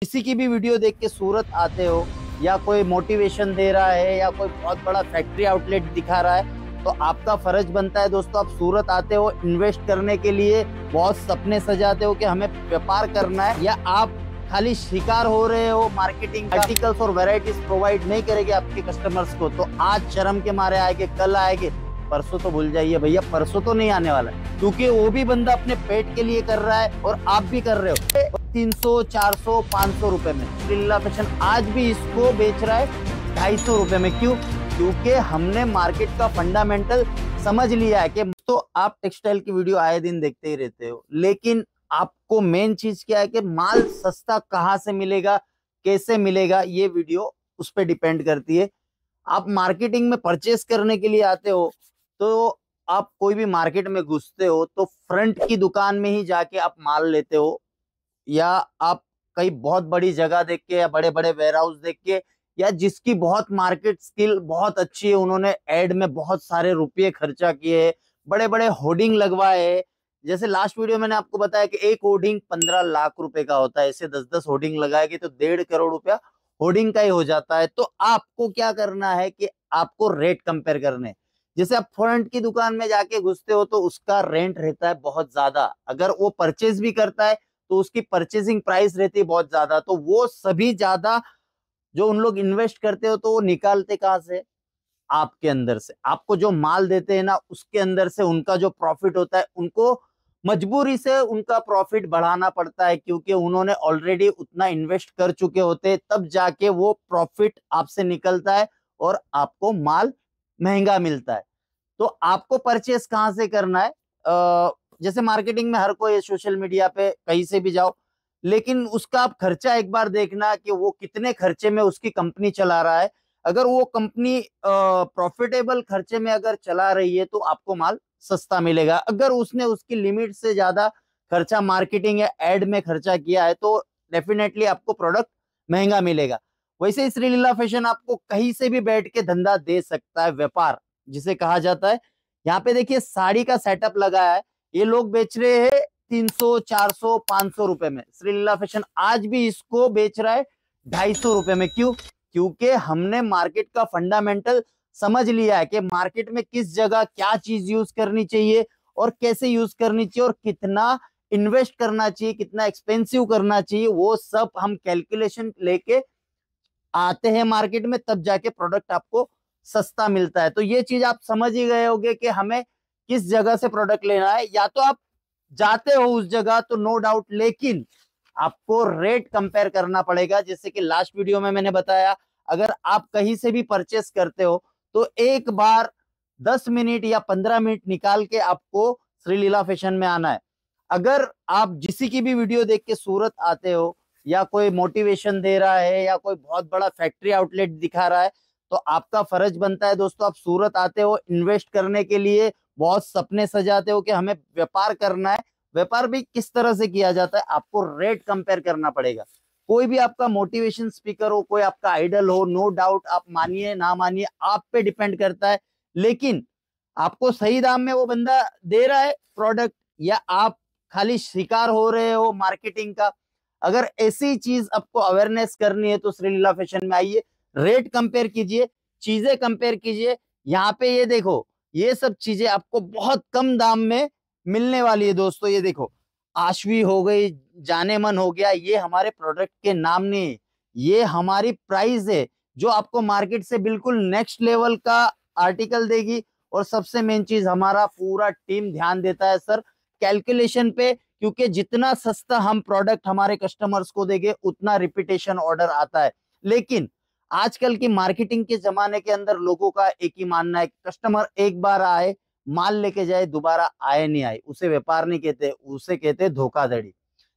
किसी की भी वीडियो देख के सूरत आते हो या कोई मोटिवेशन दे रहा है या कोई बहुत बड़ा फैक्ट्री आउटलेट दिखा रहा है तो आपका फर्ज बनता है दोस्तों, आप सूरत आते हो इन्वेस्ट करने के लिए, बहुत सपने सजाते हो कि हमें व्यापार करना है, या आप खाली शिकार हो रहे हो मार्केटिंग आर्टिकल्स और वैरायटीज प्रोवाइड नहीं करेंगे आपके कस्टमर्स को, तो आज शर्म के मारे आएंगे, कल आएंगे, परसों तो भूल जाइए भैया, परसों तो नहीं आने वाला, क्योंकि वो भी बंदा अपने पेट के लिए कर रहा है और आप भी कर रहे हो। 300, 400, 500 रुपए में श्रीलीला फैशन आज भी इसको बेच रहा है 250 रुपए में। क्यों? क्योंकि हमने मार्केट का फंडामेंटल समझ लिया है कि तो आप टेक्सटाइल की वीडियो आए दिन देखते ही रहते हो, लेकिन आपको मेन चीज क्या है कि माल सस्ता कहाँ से मिलेगा, कैसे मिलेगा, ये वीडियो उस पर डिपेंड करती है। आप मार्केटिंग में परचेस करने के लिए आते हो तो आप कोई भी मार्केट में घुसते हो तो फ्रंट की दुकान में ही जाके आप माल लेते हो, या आप कई बहुत बड़ी जगह देख के या बड़े बड़े वेयर हाउस देख के, या जिसकी बहुत मार्केट स्किल बहुत अच्छी है, उन्होंने एड में बहुत सारे रुपये खर्चा किए, बड़े बड़े होर्डिंग लगवाए। जैसे लास्ट वीडियो मैंने आपको बताया कि एक होर्डिंग 15 लाख रुपए का होता है, ऐसे 10-10 होर्डिंग लगाएगी तो 1.5 करोड़ रुपया होर्डिंग का ही हो जाता है। तो आपको क्या करना है कि आपको रेट कंपेयर करने, जैसे आप फ्रंट की दुकान में जाके घुसते हो तो उसका रेंट रहता है बहुत ज्यादा, अगर वो परचेज भी करता है तो उसकी परचेसिंग प्राइस रहती है बहुत ज्यादा, तो वो सभी ज्यादा जो उन लोग इन्वेस्ट करते हो तो वो निकालते कहां से? आपके अंदर से। आपको जो माल देते हैं ना उसके अंदर से उनका जो प्रॉफिट होता है, उनको मजबूरी से उनका प्रॉफिट बढ़ाना पड़ता है, क्योंकि उन्होंने ऑलरेडी उतना इन्वेस्ट कर चुके होते हैं, तब जाके वो प्रॉफिट आपसे निकलता है और आपको माल महंगा मिलता है। तो आपको परचेस कहां से करना है? जैसे मार्केटिंग में हर कोई सोशल मीडिया पे कहीं से भी जाओ, लेकिन उसका आप खर्चा एक बार देखना कि वो कितने खर्चे में उसकी कंपनी चला रहा है। अगर वो कंपनी प्रॉफिटेबल खर्चे में अगर चला रही है तो आपको माल सस्ता मिलेगा। अगर उसने उसकी लिमिट से ज्यादा खर्चा मार्केटिंग या एड में खर्चा किया है तो डेफिनेटली आपको प्रोडक्ट महंगा मिलेगा। वैसे ही श्रीलीला फैशन आपको कहीं से भी बैठ के धंधा दे सकता है, व्यापार जिसे कहा जाता है। यहाँ पे देखिए साड़ी का सेटअप लगाया है, ये लोग बेच रहे हैं 300, 400, 500 रुपए में। श्रीलीला फैशन आज भी इसको बेच रहा है 250 रुपए में। क्यों? क्योंकि हमने मार्केट का फंडामेंटल समझ लिया है कि मार्केट में किस जगह क्या चीज यूज करनी चाहिए और कैसे यूज करनी चाहिए और कितना इन्वेस्ट करना चाहिए, कितना एक्सपेंसिव करना चाहिए, वो सब हम कैलकुलेशन लेके आते हैं मार्केट में, तब जाके प्रोडक्ट आपको सस्ता मिलता है। तो ये चीज आप समझ ही गए होंगे कि हमें किस जगह से प्रोडक्ट लेना है। या तो आप जाते हो उस जगह तो नो डाउट, लेकिन आपको रेट कंपेयर करना पड़ेगा। जैसे कि लास्ट वीडियो में मैंने बताया, अगर आप कहीं से भी परचेस करते हो तो एक बार 10 मिनट या 15 मिनट निकाल के आपको श्रीलीला फैशन में आना है। अगर आप जिसी की भी वीडियो देख के सूरत आते हो या कोई मोटिवेशन दे रहा है या कोई बहुत बड़ा फैक्ट्री आउटलेट दिखा रहा है, तो आपका फर्ज बनता है दोस्तों, आप सूरत आते हो इन्वेस्ट करने के लिए, बहुत सपने सजाते हो कि हमें व्यापार करना है। व्यापार भी किस तरह से किया जाता है, आपको रेट कंपेयर करना पड़ेगा। कोई भी आपका मोटिवेशन स्पीकर हो, कोई आपका आइडल हो, नो डाउट आप मानिए ना मानिए आप पे डिपेंड करता है, लेकिन आपको सही दाम में वो बंदा दे रहा है प्रोडक्ट, या आप खाली शिकार हो रहे हो मार्केटिंग का। अगर ऐसी चीज आपको अवेयरनेस करनी है तो श्रीलीला फैशन में आइए, रेट कंपेयर कीजिए, चीजें कंपेयर कीजिए। यहाँ पे ये देखो, ये सब चीजें आपको बहुत कम दाम में मिलने वाली है दोस्तों। ये देखो, आशवी हो गई, जाने मन हो गया, ये हमारे प्रोडक्ट के नाम नहीं है, ये हमारी प्राइस है जो आपको मार्केट से बिल्कुल नेक्स्ट लेवल का आर्टिकल देगी। और सबसे मेन चीज, हमारा पूरा टीम ध्यान देता है सर कैलकुलेशन पे, क्योंकि जितना सस्ता हम प्रोडक्ट हमारे कस्टमर्स को देंगे उतना रिपीटेशन ऑर्डर आता है। लेकिन आजकल की मार्केटिंग के जमाने के अंदर लोगों का एक ही मानना है, कस्टमर एक बार आए माल लेके जाए, दोबारा आए नहीं आए, उसे व्यापार नहीं कहते, उसे कहते धोखाधड़ी।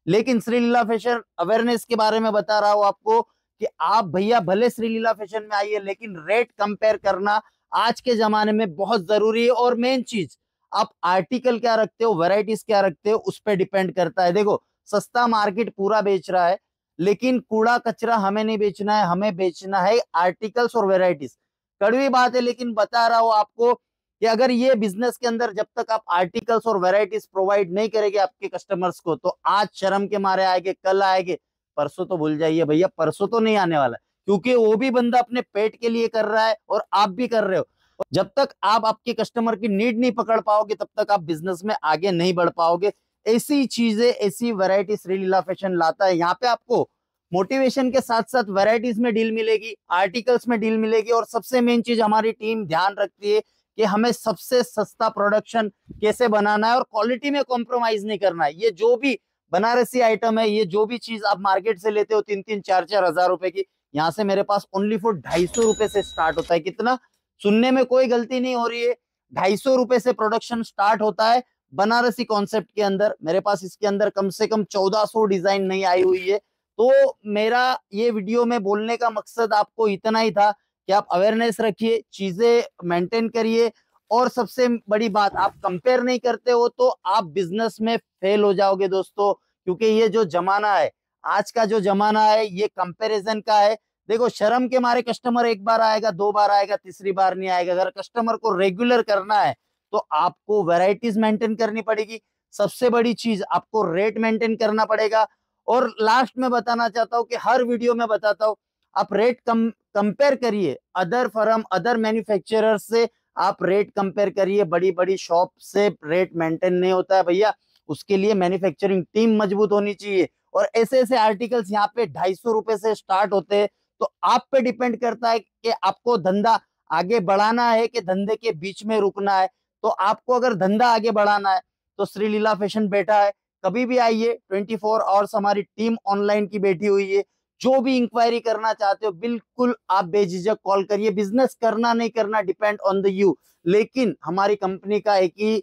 लेकिन श्रीलीला फैशन अवेयरनेस के बारे में बता रहा हूं आपको कि आप भैया भले श्रीलीला फैशन में आइए, लेकिन रेट कंपेयर करना आज के जमाने में बहुत जरूरी है। और मेन चीज, आप आर्टिकल क्या रखते हो, वैरायटीज क्या रखते हो, उस पर डिपेंड करता है। देखो, सस्ता मार्केट पूरा बेच रहा है, लेकिन कूड़ा कचरा हमें नहीं बेचना है, हमें बेचना है आर्टिकल्स और वैरायटीज। कड़वी बात है, लेकिन बता रहा हूं आपको कि अगर ये बिजनेस के अंदर जब तक आप आर्टिकल्स और वैरायटीज प्रोवाइड नहीं करेंगे आपके कस्टमर्स को, तो आज शर्म के मारे आएंगे, कल आएंगे, परसों तो भूल जाइए भैया, परसों तो नहीं आने वाला, क्योंकि वो भी बंदा अपने पेट के लिए कर रहा है और आप भी कर रहे हो। जब तक आप आपके कस्टमर की नीड नहीं पकड़ पाओगे तब तक आप बिजनेस में आगे नहीं बढ़ पाओगे। ऐसी चीजें, ऐसी वैरायटी श्रीलीला फैशन लाता है। यहाँ पे आपको मोटिवेशन के साथ साथ वैरायटीज में डील मिलेगी, आर्टिकल्स में डील मिलेगी, और सबसे मेन चीज हमारी टीम ध्यान रखती है कि हमें सबसे सस्ता प्रोडक्शन कैसे बनाना है और क्वालिटी में कॉम्प्रोमाइज नहीं करना है। ये जो भी बनारसी आइटम है, ये जो भी चीज आप मार्केट से लेते हो 3-3, 4-4 हजार रुपए की, यहाँ से मेरे पास ओनली फॉर 250 रुपए से स्टार्ट होता है। कितना? सुनने में कोई गलती नहीं हो रही है, 250 रुपए से प्रोडक्शन स्टार्ट होता है बनारसी कॉन्सेप्ट के अंदर। मेरे पास इसके अंदर कम से कम 1400 डिजाइन नहीं आई हुई है। तो मेरा ये वीडियो में बोलने का मकसद आपको इतना ही था कि आप अवेयरनेस रखिए, चीजें मेंटेन करिए, और सबसे बड़ी बात, आप कंपेयर नहीं करते हो तो आप बिजनेस में फेल हो जाओगे दोस्तों। क्योंकि ये जो जमाना है, आज का जो जमाना है, ये कंपैरिजन का है। देखो, शर्म के मारे कस्टमर एक बार आएगा, दो बार आएगा, तीसरी बार नहीं आएगा। अगर कस्टमर को रेगुलर करना है तो आपको वैरायटीज मेंटेन करनी पड़ेगी। सबसे बड़ी चीज, आपको रेट मेंटेन करना पड़ेगा। और लास्ट में बताना चाहता हूं कि हर वीडियो में बताता हूं, आप रेट कंपेयर करिए अदर फर्म, अदर मैन्युफैक्चरर से। आप रेट कंपेयर करिए, बड़ी बड़ी शॉप से रेट मेंटेन नहीं होता है भैया। उसके लिए मैन्युफैक्चरिंग टीम मजबूत होनी चाहिए। और ऐसे ऐसे आर्टिकल्स यहाँ पे 250 रुपए से स्टार्ट होते हैं। तो आप पे डिपेंड करता है कि आपको धंधा आगे बढ़ाना है कि धंधे के बीच में रुकना है। तो आपको अगर धंधा आगे बढ़ाना है तो श्रीलीला फैशन बैठा है, कभी भी आइए। 24 आवर्स हमारी टीम ऑनलाइन की बैठी हुई है। जो भी इंक्वायरी करना चाहते हो बिल्कुल आप बेझिझक कॉल करिए। बिजनेस करना नहीं करना डिपेंड ऑन द यू, लेकिन हमारी कंपनी का एक ही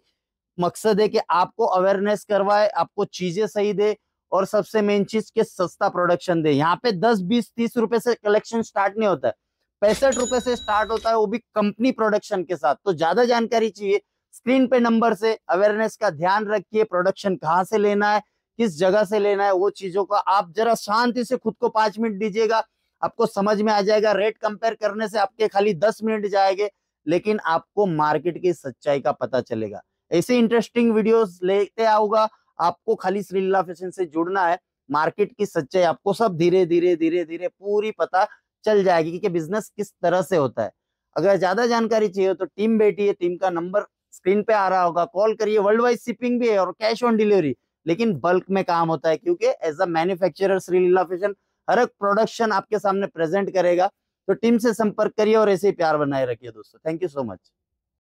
मकसद है कि आपको अवेयरनेस करवाए, आपको चीजें सही दे, और सबसे मेन चीज के सस्ता प्रोडक्शन दे। यहाँ पे 10, 20, 30 रुपए से कलेक्शन स्टार्ट नहीं होता है, 65 रुपए से स्टार्ट होता है, वो भी कंपनी प्रोडक्शन के साथ। तो ज्यादा जानकारी चाहिए, स्क्रीन पे नंबर से अवेयरनेस का ध्यान रखिए। प्रोडक्शन कहाँ से लेना है, किस जगह से लेना है, वो चीजों का आप जरा शांति से खुद को 5 मिनट दीजिएगा, आपको समझ में आ जाएगा। रेट कंपेयर करने से आपके खाली 10 मिनट जाएंगे, लेकिन आपको मार्केट की सच्चाई का पता चलेगा। ऐसे इंटरेस्टिंग वीडियोस लेते आऊंगा। आपको खाली श्रीलीला फैशन से जुड़ना है, मार्केट की सच्चाई आपको सब धीरे धीरे धीरे धीरे पूरी पता चल जाएगी कि बिजनेस किस तरह से होता है। अगर ज्यादा जानकारी चाहिए तो टीम बैठी है, टीम का नंबर स्क्रीन पे आ रहा होगा, कॉल करिए। वर्ल्ड वाइड शिपिंग भी है और कैश ऑन डिलीवरी, लेकिन बल्क में काम होता है, क्योंकि as a manufacturer Sreeleela fashion हर एक प्रोडक्शन आपके सामने प्रेजेंट करेगा। तो टीम से संपर्क करिए और ऐसे ही प्यार बनाए रखिए दोस्तों। Thank you so much.